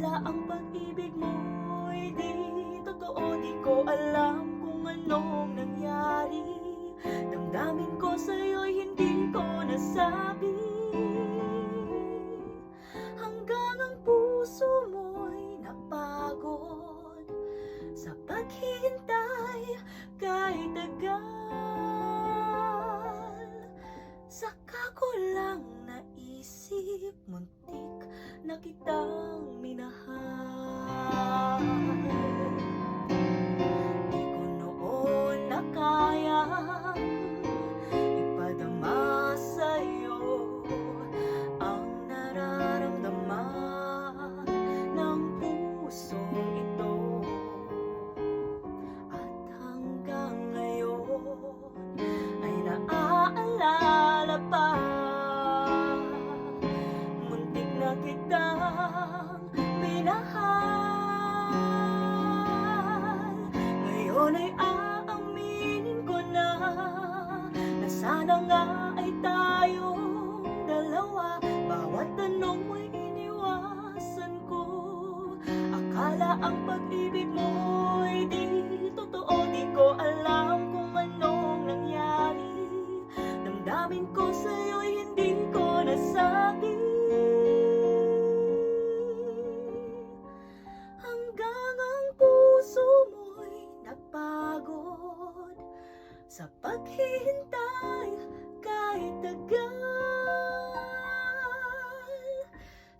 Akala ang pag-ibig mo'y di totoo. Di ko alam kung anong nangyari. Damdamin ko sa'yo'y hindi ko nasabi. Hanggang ang puso mo'y napagod sa paghihintay kahit tagal. Saka ko lang naisip, muntik na kitang minahal. Di ko noon na kayang ipadama sa'yo ang nararamdaman ng pusong ito. At hanggang ngayon ay naaalala pa. Muntik na kitang minahal. Ngayon ay aaminin ko na sana nga ay tayong dalawa. Bawat tanong mo'y iniwasan ko. Akala ang pag-ibig mo'y di totoo. Di ko alam kung anong nangyari. Damdamin ko sa'yo'y hindi ko nasabi. Hanggang ang puso mo'y napagod sa paghihintay kahit tagal.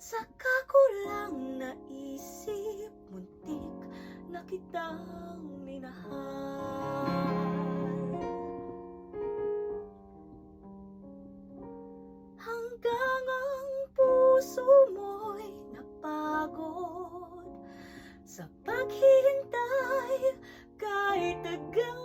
Saka ko lang naisip, muntik na kitang minahal. Hanggang ang puso mo'y napagod sa paghihintay kahit tagal.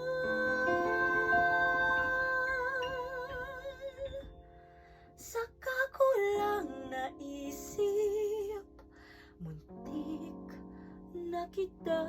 Saka ko lang naisip, muntik na kita